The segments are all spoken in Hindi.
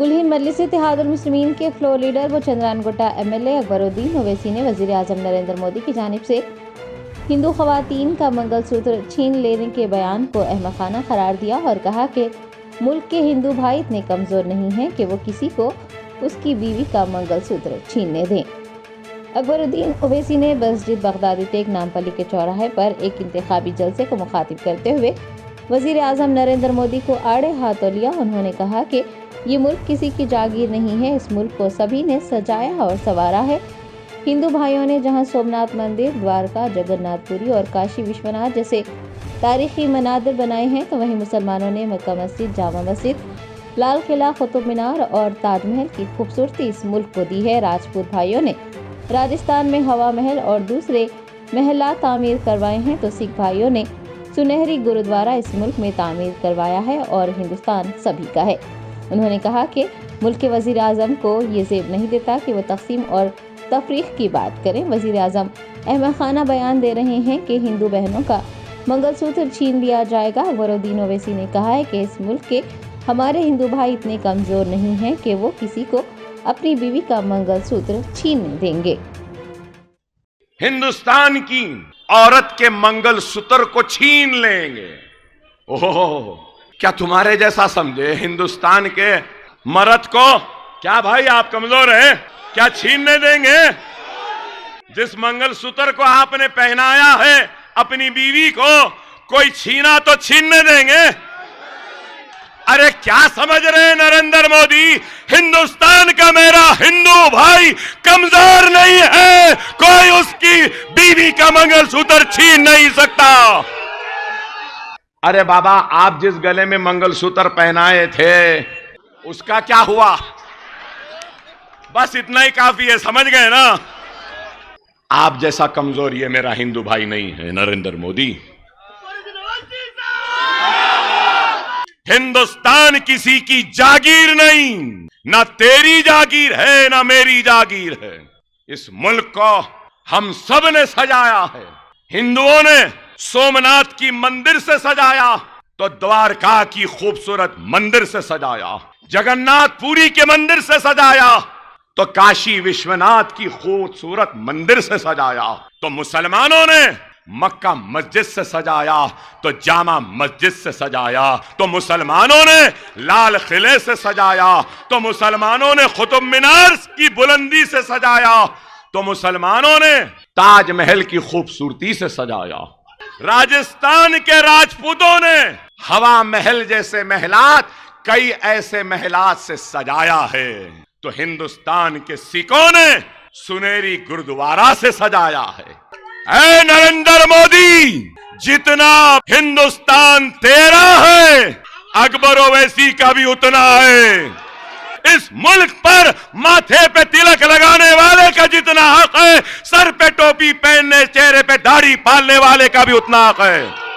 कुल-हिंद मजलिस-ए-इत्तेहादुल मुस्लिमीन के फ्लोर लीडर व चंद्रानगोटा एमएलए अकबरुद्दीन ओवैसी ने वज़ीर आज़म नरेंद्र मोदी की जानिब से हिंदू ख़वातीन का मंगलसूत्र छीन लेने के बयान को अहमक़ाना करार दिया और कहा कि मुल्क के हिंदू भाई इतने कमज़ोर नहीं हैं कि वो किसी को उसकी बीवी का मंगलसूत्र छीनने दें। अकबरुद्दीन ओवैसी ने मस्जिद बगदादी टेक नामपल्ली के चौराहे पर एक इंतखाबी जलसे को मुखातिब करते हुए वज़ीर आज़म नरेंद्र मोदी को आड़े हाथों लिया। उन्होंने कहा कि ये मुल्क किसी की जागीर नहीं है, इस मुल्क को सभी ने सजाया और संवारा है। हिंदू भाइयों ने जहां सोमनाथ मंदिर, द्वारका, जगन्नाथपुरी और काशी विश्वनाथ जैसे तारीखी मनादिर बनाए हैं, तो वहीं मुसलमानों ने मक्का मस्जिद, जामा मस्जिद, लाल किला, कुतुब मीनार और ताजमहल की खूबसूरती इस मुल्क को दी है। राजपूत भाइयों ने राजस्थान में हवा महल और दूसरे महला तामीर करवाए हैं, तो सिख भाइयों ने सुनहरी गुरुद्वारा इस मुल्क में तामीर करवाया है और हिंदुस्तान सभी का है। उन्होंने कहा कि मुल्क के वज़ीर आज़म को ये ज़ेब नहीं देता कि वो तक़सीम और तफरीक़ की बात करें। वज़ीर आज़म अहमक़ाना बयान दे रहे हैं कि हिंदू बहनों का मंगलसूत्र छीन लिया जाएगा। अकबरुद्दीन ओवैसी ने कहा है कि इस मुल्क के हमारे हिंदू भाई इतने कमज़ोर नहीं हैं कि वो किसी को अपनी बीवी का मंगलसूत्र छीनने देंगे। हिंदुस्तान की औरत के मंगलसूत्र को छीन लेंगे। ओह, क्या तुम्हारे जैसा समझे हिंदुस्तान के मर्द को? क्या भाई आप कमजोर हैं? क्या छीनने देंगे? जिस मंगलसूत्र को आपने पहनाया है अपनी बीवी को, कोई छीना तो छीनने देंगे? अरे क्या समझ रहे हैं नरेंद्र मोदी? हिंदुस्तान का मेरा हिंदू भाई कमजोर नहीं है, कोई उसकी बीवी का मंगलसूत्र छीन नहीं सकता। अरे बाबा, आप जिस गले में मंगलसूत्र पहनाए थे उसका क्या हुआ? बस इतना ही काफी है, समझ गए ना? आप जैसा कमजोर ये मेरा हिंदू भाई नहीं है नरेंद्र मोदी। हिंदुस्तान किसी की जागीर नहीं, ना तेरी जागीर है ना मेरी जागीर है। इस मुल्क को हम सब ने सजाया है। हिंदुओं ने सोमनाथ की मंदिर से सजाया, तो द्वारका की खूबसूरत मंदिर से सजाया। जगन्नाथपुरी के मंदिर से सजाया, तो काशी विश्वनाथ की खूबसूरत मंदिर से सजाया। तो मुसलमानों ने मक्का मस्जिद से सजाया, तो जामा मस्जिद से सजाया। तो मुसलमानों ने लाल किले से सजाया, तो मुसलमानों ने कुतुब मीनार की बुलंदी से सजाया, तो मुसलमानों ने ताजमहल की खूबसूरती से सजाया। राजस्थान के राजपूतों ने हवा महल जैसे महलात, कई ऐसे महलात से सजाया है। तो हिंदुस्तान के सिखों ने सुनहरी गुरुद्वारा से सजाया है। ऐ नरेंद्र मोदी, जितना हिंदुस्तान तेरा है, अकबर ओवैसी का भी उतना है। इस मुल्क पर माथे पे तिलक लगाने वाले का जितना हक है, सर पे टोपी पहनने, चेहरे पे दाढ़ी पालने वाले का भी उतना हक है।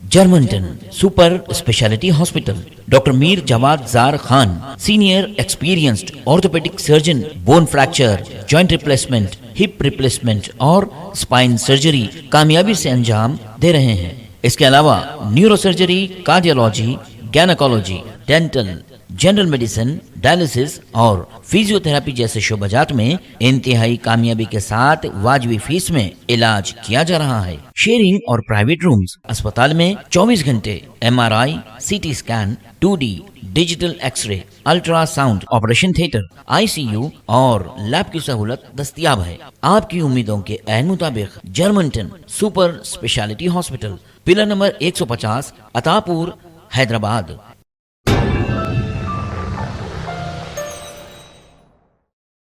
जर्मनटन super speciality hospital, doctor Mir Jawad Zar Khan, senior experienced orthopaedic surgeon, bone fracture, joint replacement, hip replacement और स्पाइन सर्जरी कामयाबी से अंजाम दे रहे हैं। इसके अलावा neuro surgery, cardiology, gynaecology, dental, general medicine, dialysis और फिजियोथेरेपी जैसे शोबाजात में इंतहाई कामयाबी के साथ वाजबी फीस में इलाज किया जा रहा है। शेयरिंग और प्राइवेट रूम्स, अस्पताल में 24 घंटे MRI, CT scan, 2D digital x ray, ultrasound, operation theatre, ICU और लैब की सहूलत दस्तयाब है। आपकी उम्मीदों के ऐन मुताबिक Germanten super speciality hospital, pillar number 150, Attapur, Hyderabad.